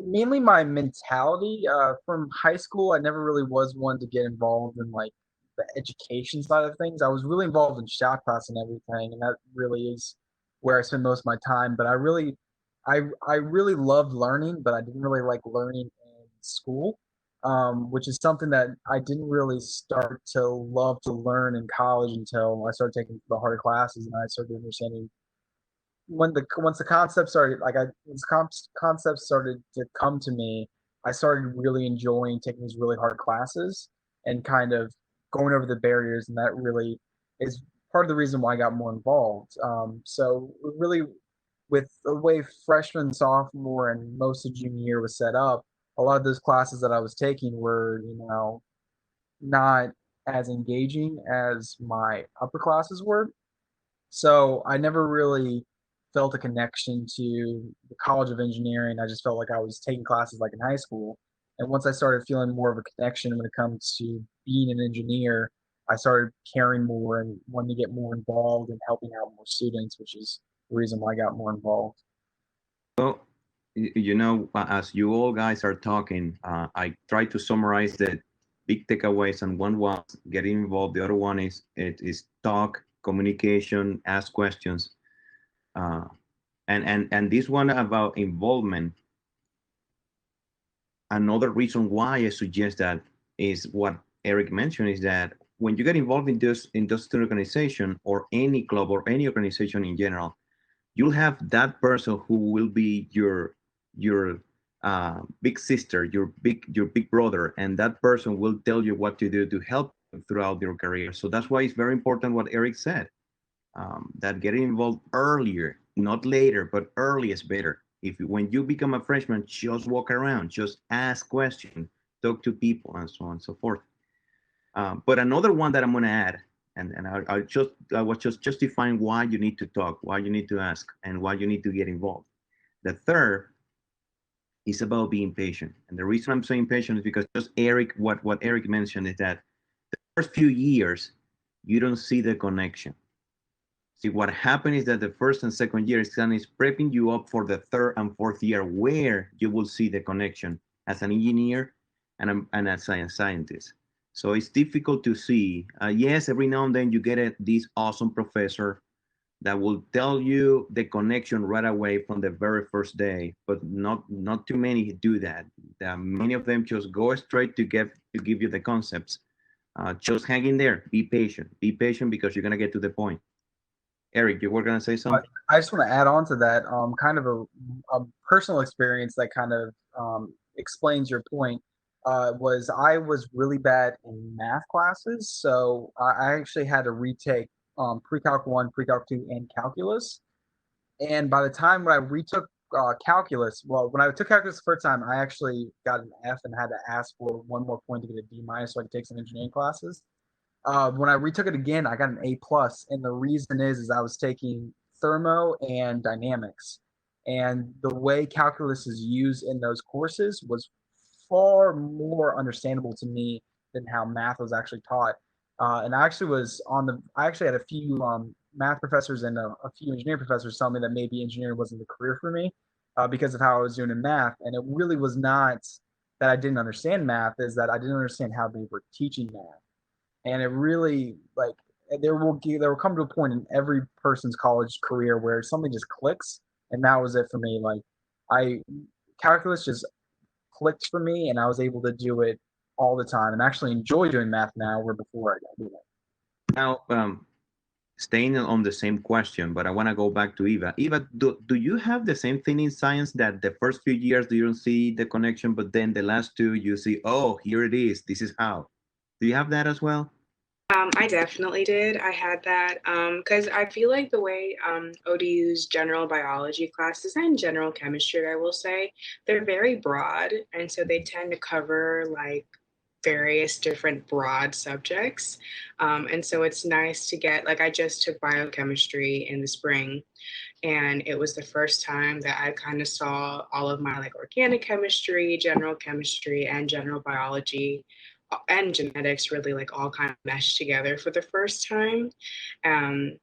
Mainly my mentality. From high school, I never really was one to get involved in like the education side of things. I was really involved in shop class and everything, and that really is where I spend most of my time. But I really loved learning, but I didn't really like learning in school, which is something that I didn't really start to love to learn in college until I started taking the harder classes and I started understanding once the concept started, concepts started to come to me, I started really enjoying taking these really hard classes and kind of going over the barriers, and that really is part of the reason why I got more involved. So really, with the way freshman, sophomore, and most of junior year was set up, a lot of those classes that I was taking were, not as engaging as my upper classes were. So I never really felt a connection to the College of Engineering. I just felt like I was taking classes like in high school. And once I started feeling more of a connection when it comes to being an engineer, I started caring more and wanting to get more involved and helping out more students, which is the reason why I got more involved. Well, as you all guys are talking, I try to summarize the big takeaways, and one was getting involved. The other one is talk, communication, ask questions, and this one about involvement. Another reason why I suggest that is what Eric mentioned, is that when you get involved in this student organization or any club or any organization in general, you'll have that person who will be your big sister, your big brother, and that person will tell you what to do to help you throughout your career. So that's why it's very important what Eric said, that getting involved earlier, not later, but early is better. When you become a freshman, just walk around, just ask questions, talk to people, and so on and so forth. But another one that I'm going to add, and I was just justifying why you need to talk, why you need to ask, and why you need to get involved. The third is about being patient. And the reason I'm saying patient is because just what Eric mentioned is that the first few years, you don't see the connection. See, what happened is that the first and second year is prepping you up for the third and fourth year, where you will see the connection as an engineer and as a scientist. So it's difficult to see. Yes, every now and then you get this awesome professor that will tell you the connection right away from the very first day, but not too many do that. Many of them just go straight to give you the concepts. Just hang in there, be patient because you're gonna get to the point. Eric, you were going to say something? I just want to add on to that, kind of a personal experience that kind of explains your point. Was I was really bad in math classes, so I actually had to retake pre-calc 1, pre-calc 2, and calculus. And by the time when I retook calculus, well, when I took calculus the first time, I actually got an F and had to ask for one more point to get a D minus so I could take some engineering classes. When I retook it again, I got an A plus, and the reason is I was taking thermo and dynamics, and the way calculus is used in those courses was far more understandable to me than how math was actually taught. And I actually had a few math professors and a few engineering professors tell me that maybe engineering wasn't the career for me because of how I was doing in math, and it really was not that I didn't understand math, is that I didn't understand how they were teaching math. And it really, like, there will come to a point in every person's college career where something just clicks, and that was it for me. Like, calculus just clicked for me, and I was able to do it all the time and actually enjoy doing math now, where before I didn't. Now, staying on the same question, but I want to go back to Eva. Eva, do you have the same thing in science, that the first few years you don't see the connection, but then the last two you see, oh, here it is, this is how? Do you have that as well? I definitely did. I had that because I feel like the way ODU's general biology classes and general chemistry, I will say, they're very broad. And so they tend to cover like various different broad subjects. And so it's nice to get, like, I just took biochemistry in the spring, and it was the first time that I kind of saw all of my like organic chemistry, general chemistry, and general biology and genetics really like all kind of meshed together for the first time. And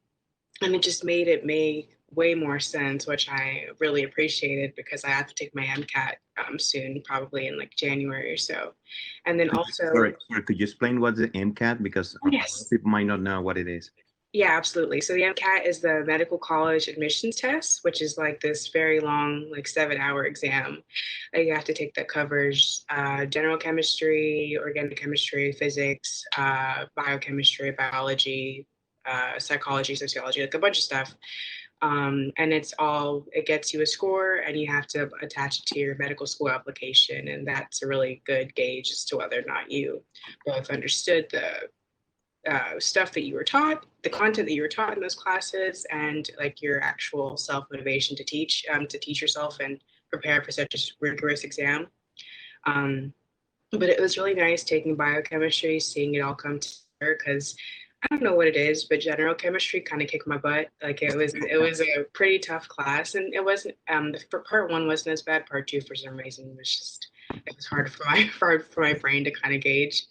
it just made it make way more sense, which I really appreciated because I have to take my Mcat soon, probably in like January or so. And then also, sorry, could you explain what's the Mcat, because yes, people might not know what it is? Yeah, absolutely. So the Mcat is the medical college admissions test, which is like this very long, like 7-hour exam that you have to take that covers general chemistry, organic chemistry, physics, biochemistry, biology, psychology, sociology, like a bunch of stuff. And it gets you a score, and you have to attach it to your medical school application. And that's a really good gauge as to whether or not you both understood the stuff that you were taught, the content that you were taught in those classes, and like your actual self-motivation to teach yourself and prepare for such a rigorous exam. But it was really nice taking biochemistry, seeing it all come together, because I don't know what it is, but general chemistry kind of kicked my butt. Like it was a pretty tough class, and it wasn't part 1 wasn't as bad. Part 2 for some reason it was hard for my brain to kind of gauge.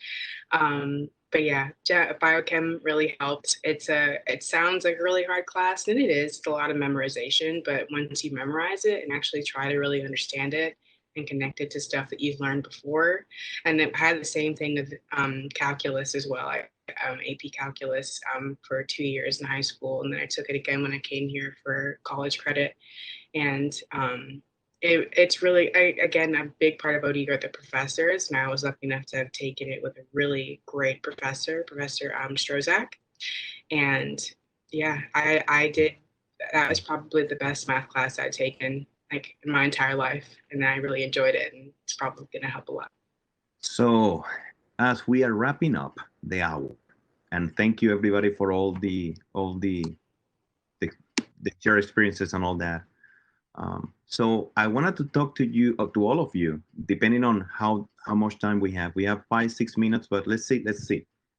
But yeah, biochem really helped. It sounds like a really hard class, and it is. It's a lot of memorization, but once you memorize it and actually try to really understand it and connect it to stuff that you've learned before, and it had the same thing with calculus as well. I AP calculus for 2 years in high school, and then I took it again when I came here for college credit, and it's really, again, a big part of ODU are the professors, and I was lucky enough to have taken it with a really great professor, Professor Strozak. And yeah, I did, that was probably the best math class I'd taken like in my entire life, and I really enjoyed it, and it's probably going to help a lot. So as we are wrapping up the hour, and thank you everybody for all the shared experiences and all that. So I wanted to talk to you, to all of you, depending on how much time we have. We have 5-6 minutes, but let's see.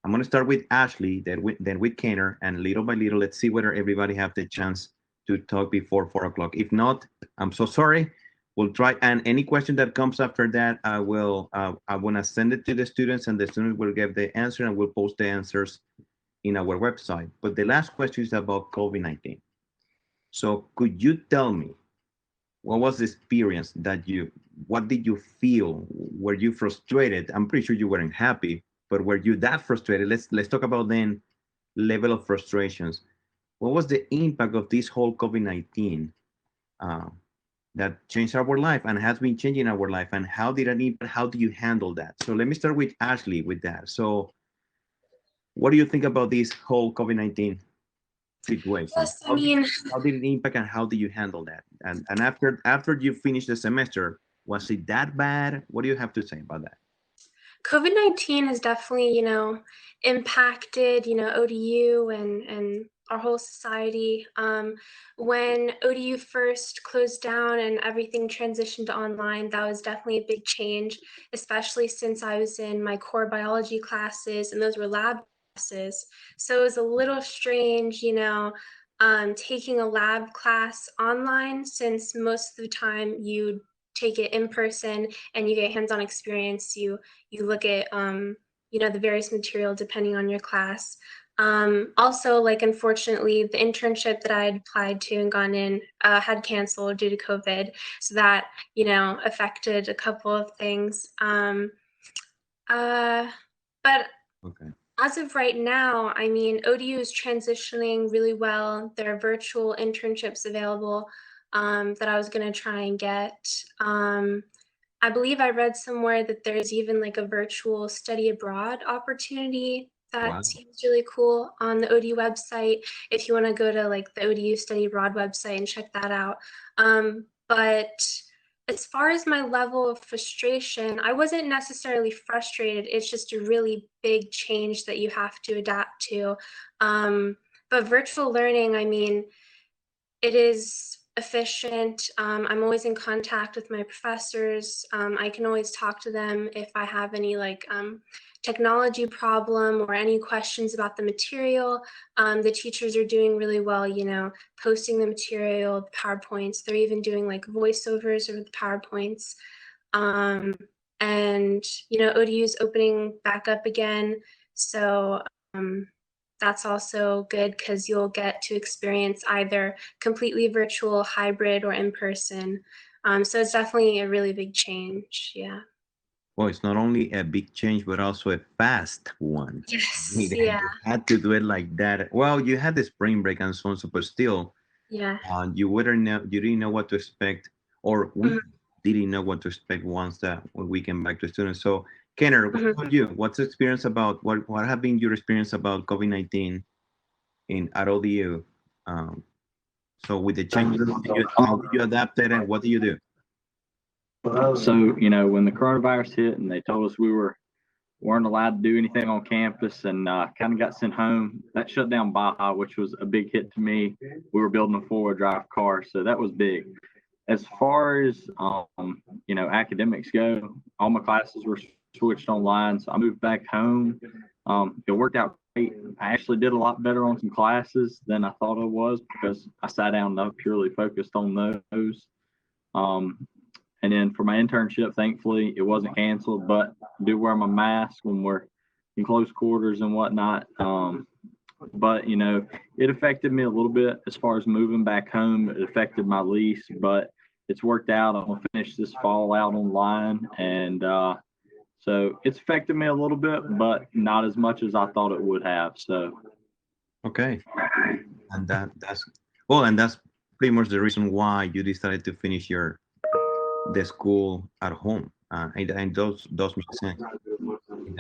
I'm going to start with Ashley, then with Kenner, and little by little, let's see whether everybody have the chance to talk before 4 o'clock. If not, I'm so sorry. We'll try. And any question that comes after that, I want to send it to the students, and the students will give the answer, and we'll post the answers in our website. But the last question is about COVID-19. So could you tell me, what was the experience what did you feel? Were you frustrated? I'm pretty sure you weren't happy, but were you that frustrated? Let's talk about then level of frustrations. What was the impact of this whole COVID-19 that changed our life and has been changing our life, and how do you handle that? So let me start with Ashley with that. So what do you think about this whole COVID-19? situation? Yes, I mean, How did it impact and how do you handle that? And after you finish the semester, was it that bad? What do you have to say about that? COVID-19 has definitely, impacted, ODU and our whole society. When ODU first closed down and everything transitioned to online, that was definitely a big change, especially since I was in my core biology classes and those were lab classes. So it was a little strange, taking a lab class online since most of the time you take it in person and you get hands-on experience. You look at the various material depending on your class. Also, like, unfortunately, the internship that I had applied to and gone in had canceled due to COVID, so that affected a couple of things. But Okay. as of right now, I mean, ODU is transitioning really well. There are virtual internships available that I was going to try and get. I believe I read somewhere that there's even like a virtual study abroad opportunity that Wow. seems really cool on the ODU website. If you want to go to like the ODU study abroad website and check that out. But as far as my level of frustration, I wasn't necessarily frustrated. It's just a really big change that you have to adapt to. But virtual learning, I mean, it is efficient. I'm always in contact with my professors. I can always talk to them if I have any technology problem or any questions about the material. The teachers are doing really well, posting the material, the PowerPoints. They're even doing like voiceovers over the PowerPoints. And ODU is opening back up again. So that's also good because you'll get to experience either completely virtual, hybrid, or in person. So it's definitely a really big change. Yeah. Well, it's not only a big change, but also a fast one. Yes. You Yeah. had to do it like that. Well, you had the spring break and so on, so but still, Yeah. you didn't know what to expect, or we didn't know what to expect when we came back to students. So, Kenner, what about you? What's the experience about what have been your experience about COVID-19 at ODU? So with the changes, how did you adapt it and what do you do? So, when the coronavirus hit and they told us we weren't allowed to do anything on campus and kind of got sent home, that shut down Baja, which was a big hit to me. We were building a 4-wheel drive car, so that was big. As far as, academics go, all my classes were switched online, so I moved back home. It worked out great. I actually did a lot better on some classes than I thought I was because I sat down and I purely focused on those. And then for my internship, thankfully, it wasn't canceled, but I do wear my mask when we're in close quarters and whatnot. But, it affected me a little bit as far as moving back home. It affected my lease, but it's worked out. I'm going to finish this fall out online. And so it's affected me a little bit, but not as much as I thought it would have. So. Okay. And that's pretty much the reason why you decided to finish the school at home, and those make sense.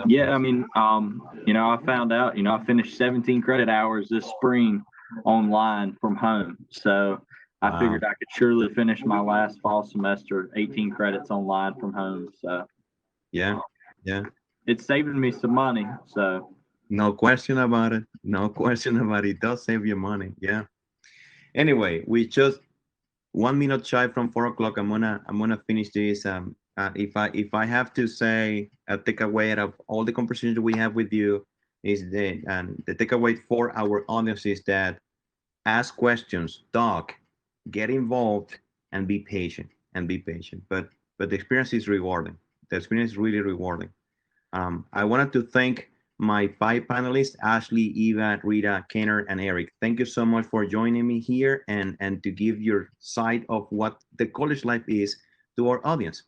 Yeah, I mean, I found out, I finished 17 credit hours this spring online from home. So I figured I could surely finish my last fall semester 18 credits online from home. So yeah, it's saving me some money. So no question about it. No question about it. It does save you money. Yeah. Anyway, we just 1 minute shy from 4 o'clock. I'm gonna finish this. If I have to say a takeaway out of all the conversations we have with you is the takeaway for our audience is that ask questions, talk, get involved, and be patient. But the experience is rewarding. The experience is really rewarding. I wanted to thank my 5 panelists, Ashley, Eva, Rita, Kenner, and Eric. Thank you so much for joining me here and to give your side of what the college life is to our audience.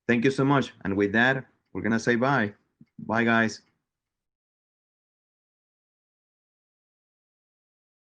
Thank you so much. And with that, we're going to say bye. Bye, guys.